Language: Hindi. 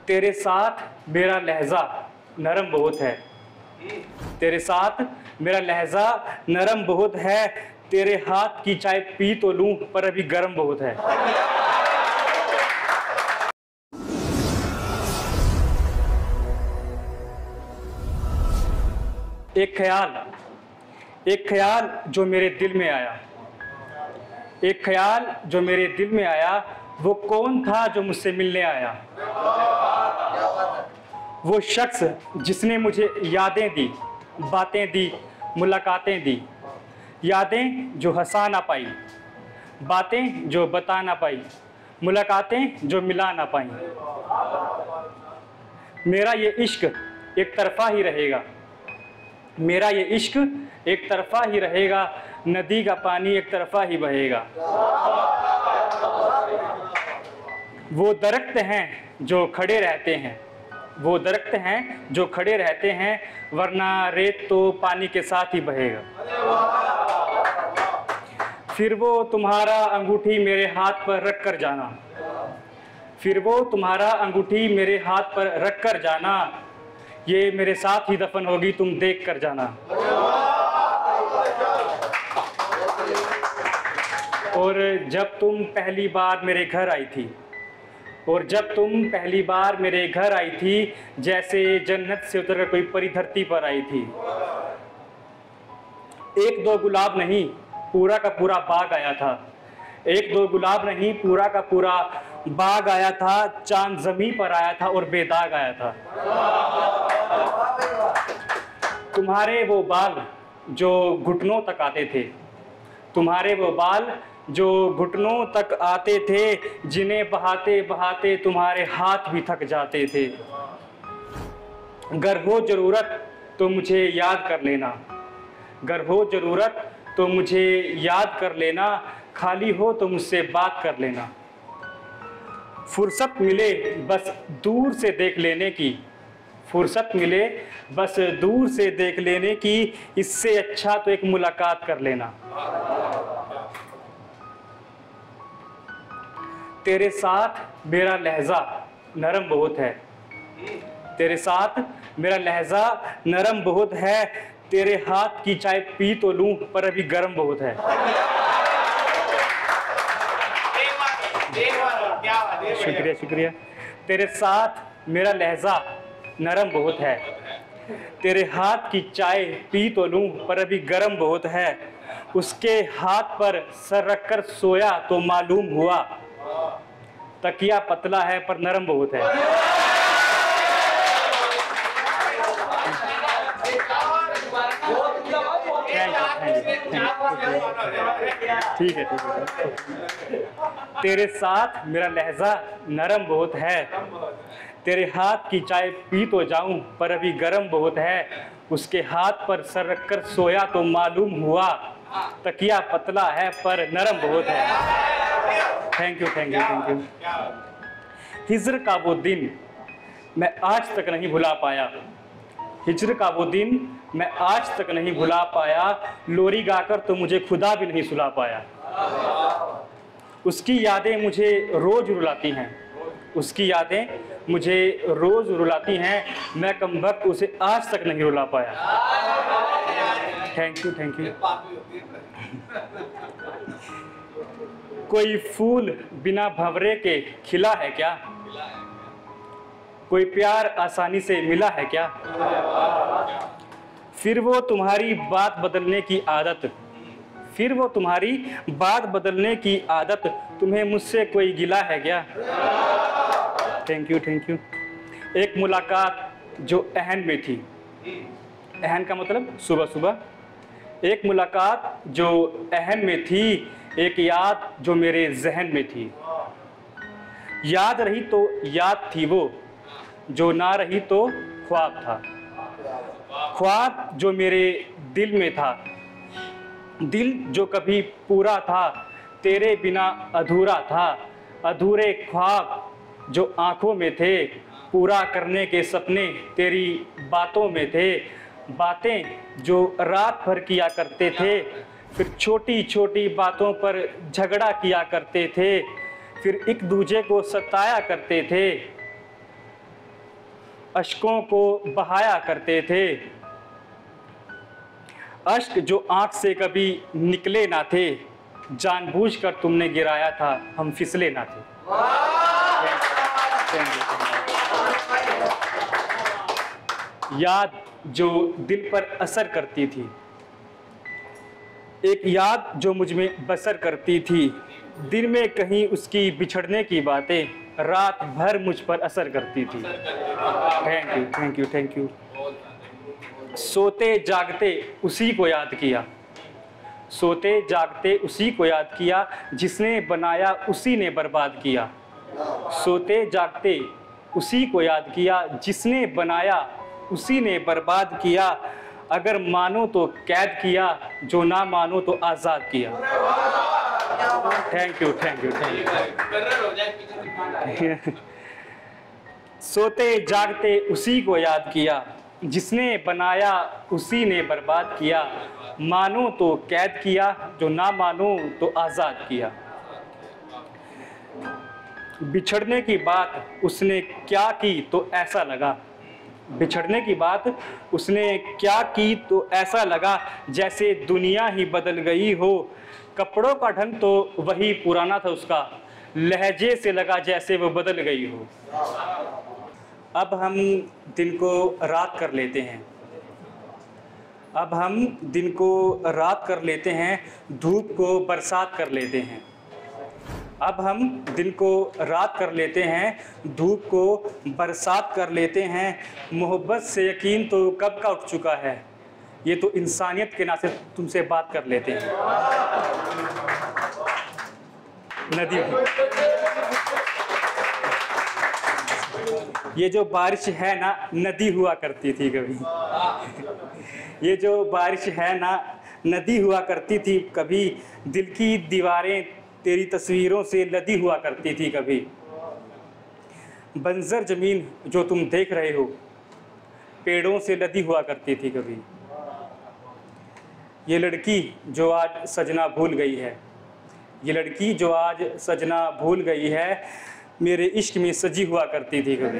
तेरे साथ मेरा लहजा नरम बहुत है, तेरे साथ मेरा लहजा नरम बहुत है, तेरे हाथ की चाय पी तो लूं पर अभी गर्म बहुत है। एक ख्याल जो मेरे दिल में आया, एक ख्याल जो मेरे दिल में आया, वो कौन था जो मुझसे मिलने आया? वो शख्स जिसने मुझे यादें दी, बातें दी, मुलाकातें दी, यादें जो हंसा ना पाई, बातें जो बता ना पाई, मुलाकातें जो मिला ना पाई। मेरा ये इश्क एक तरफा ही रहेगा, मेरा ये इश्क एक तरफा ही रहेगा, नदी का पानी एक तरफा ही बहेगा। वो दरख्त हैं जो खड़े रहते हैं, वो दरख्त हैं जो खड़े रहते हैं, वरना रेत तो पानी के साथ ही बहेगा। फिर वो तुम्हारा अंगूठी मेरे हाथ पर रख कर जाना, फिर वो तुम्हारा अंगूठी मेरे हाथ पर रख कर जाना, ये मेरे साथ ही दफन होगी तुम देख कर जाना। और जब तुम पहली बार मेरे घर आई थी, और जब तुम पहली बार मेरे घर आई थी, जैसे जन्नत से उतर कर कोई परी धरती पर आई थी। एक दो गुलाब नहीं पूरा का पूरा बाग आया था, एक दो गुलाब नहीं पूरा का पूरा बाग आया था, चांद ज़मीन पर आया था और बेदाग आया था। तुम्हारे वो बाल जो घुटनों तक आते थे, तुम्हारे वो बाल जो घुटनों तक आते थे, जिन्हें बहाते बहाते तुम्हारे हाथ भी थक जाते थे। अगर हो ज़रूरत तो मुझे याद कर लेना, अगर हो ज़रूरत तो मुझे याद कर लेना, खाली हो तो मुझसे बात कर लेना। फुर्सत मिले बस दूर से देख लेने की, फुर्सत मिले बस दूर से देख लेने की, इससे अच्छा तो एक मुलाकात कर लेना। तेरे साथ मेरा लहजा नरम बहुत है, तेरे साथ मेरा लहजा नरम बहुत है, तेरे हाथ की चाय पी तो लूं पर अभी गर्म बहुत है। शुक्रिया शुक्रिया। तेरे साथ मेरा लहजा नरम बहुत है, तेरे हाथ की चाय पी तो लूं पर अभी गर्म बहुत है। उसके हाथ पर सर रखकर सोया तो मालूम हुआ, तकिया पतला है पर नरम बहुत है। ठीक है। तेरे साथ मेरा लहजा नरम बहुत है, तेरे हाथ की चाय पी तो जाऊं पर अभी गर्म बहुत है। उसके हाथ पर सर रखकर सोया तो मालूम हुआ, तकिया पतला है पर नरम बहुत है। Thank you thank you thank you. हिज्र का वो दिन मैं आज तक नहीं भुला पाया, हिज्र का वो दिन मैं आज तक नहीं भुला पाया, लोरी गाकर तो मुझे खुदा भी नहीं सुला पाया। उसकी यादें मुझे रोज रुलाती हैं, उसकी यादें मुझे रोज रुलाती हैं, मैं कमबख्त उसे आज तक नहीं रुला पाया। Thank you thank you. कोई फूल बिना भंवरे के खिला है क्या, कोई प्यार आसानी से मिला है क्या? फिर वो तुम्हारी बात बदलने की आदत, फिर वो तुम्हारी बात बदलने की आदत, तुम्हें मुझसे कोई गिला है क्या? Thank you thank you. एक मुलाकात जो अहन में थी, अहन का मतलब सुबह सुबह, एक मुलाकात जो अहन में थी, एक याद जो मेरे जहन में थी। याद रही तो याद थी वो, जो ना रही तो ख्वाब था, ख्वाब जो मेरे दिल में था, दिल जो कभी पूरा था, तेरे बिना अधूरा था। अधूरे ख्वाब जो आँखों में थे, पूरा करने के सपने तेरी बातों में थे। बातें जो रात भर किया करते थे, फिर छोटी छोटी बातों पर झगड़ा किया करते थे, फिर एक दूजे को सताया करते थे। अश्कों को बहाया करते थे, अश्क जो आंख से कभी निकले ना थे, जानबूझकर तुमने गिराया था, हम फिसले ना थे। याद जो दिल पर असर करती थी, एक याद जो मुझ में बसर करती थी, दिन में कहीं उसकी बिछड़ने की बातें रात भर मुझ पर असर करती थी। Thank you thank you thank you. सोते जागते उसी को याद किया, सोते जागते उसी को याद किया, जिसने बनाया उसी ने बर्बाद किया। सोते जागते उसी को याद किया, जिसने बनाया उसी ने बर्बाद किया। अगर मानो तो कैद किया, जो ना मानो तो आज़ाद किया। Thank you thank you thank you. सोते जागते उसी को याद किया, जिसने बनाया उसी ने बर्बाद किया। मानो तो कैद किया, जो ना मानो तो आज़ाद किया। बिछड़ने की बात उसने क्या की तो ऐसा लगा, बिछड़ने की बात उसने क्या की तो ऐसा लगा, जैसे दुनिया ही बदल गई हो। कपड़ों का ढंग तो वही पुराना था उसका, लहजे से लगा जैसे वो बदल गई हो। अब हम दिन को रात कर लेते हैं, अब हम दिन को रात कर लेते हैं, धूप को बरसात कर लेते हैं। अब हम दिन को रात कर लेते हैं, धूप को बरसात कर लेते हैं। मोहब्बत से यकीन तो कब का उठ चुका है, ये तो इंसानियत के नाते तुमसे बात कर लेते हैं। नदी, ये जो बारिश है ना, नदी हुआ करती थी कभी। ये जो बारिश है ना, नदी हुआ करती थी कभी। दिल की दीवारें तेरी तस्वीरों से लदी हुआ करती थी कभी। बंजर ज़मीन जो तुम देख रहे हो, पेड़ों से लदी हुआ करती थी कभी। ये लड़की जो आज सजना भूल गई है, ये लड़की जो आज सजना भूल गई है, मेरे इश्क में सजी हुआ करती थी कभी।